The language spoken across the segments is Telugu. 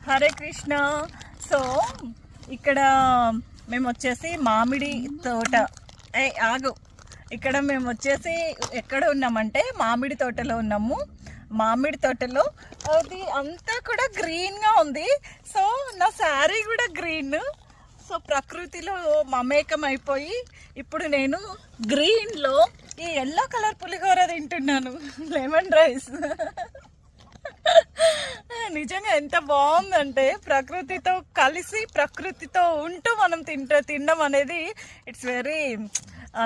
హరే కృష్ణ. సో ఇక్కడ మేము వచ్చేసి మామిడి తోట ఆగు ఇక్కడ మేము వచ్చేసి ఎక్కడ ఉన్నామంటే మామిడి తోటలో ఉన్నాము. మామిడి తోటలో అది అంతా కూడా గ్రీన్గా ఉంది. సో నా శారీ కూడా గ్రీన్. సో ప్రకృతిలో మమేకం అయిపోయి ఇప్పుడు నేను గ్రీన్లో ఈ ఎల్లో కలర్ పులిహోర తింటున్నాను, లెమన్ రైస్. నిజంగా ఎంత బాగుందంటే ప్రకృతితో కలిసి ప్రకృతితో ఉంటూ మనం తినడం అనేది ఇట్స్ వెరీ,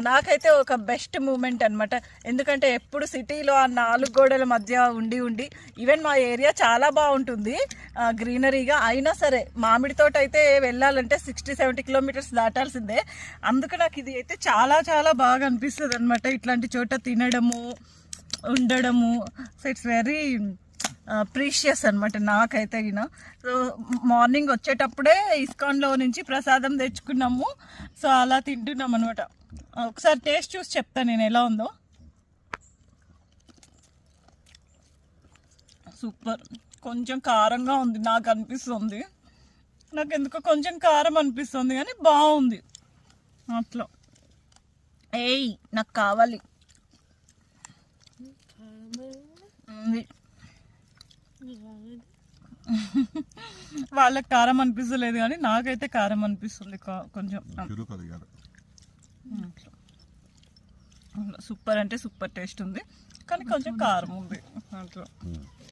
నాకైతే ఒక బెస్ట్ మూమెంట్ అనమాట. ఎందుకంటే ఎప్పుడు సిటీలో ఆ 4 గోడల మధ్య ఉండి ఈవెన్ మా ఏరియా చాలా బాగుంటుంది గ్రీనరీగా, అయినా సరే మామిడి తోట అయితే వెళ్ళాలంటే 60-70 కిలోమీటర్స్ దాటాల్సిందే. అందుకు నాకు ఇది అయితే చాలా చాలా బాగా అనిపిస్తుంది అనమాట, ఇట్లాంటి చోట తినడము ఉండడము. సో ఇట్స్ వెరీ ప్రీషియస్ అనమాట నాకైతే. సో మార్నింగ్ వచ్చేటప్పుడే ఇస్కాన్లో నుంచి ప్రసాదం తెచ్చుకున్నాము. సో అలా తింటున్నాం అనమాట. ఒకసారి టేస్ట్ చూసి చెప్తాను నేను ఎలా ఉందో. సూపర్. కొంచెం కారంగా ఉంది నాకు అనిపిస్తుంది, నాకు ఎందుకో కొంచెం కారం అనిపిస్తుంది కానీ బాగుంది అట్లా. నాకు కావాలి. వాళ్ళకి కారం అనిపిస్తలేదు కానీ నాకైతే కారం అనిపిస్తుంది కొంచెం. సూపర్ అంటే సూపర్ టేస్ట్ ఉంది కానీ కొంచెం కారం ఉంది అట్లా.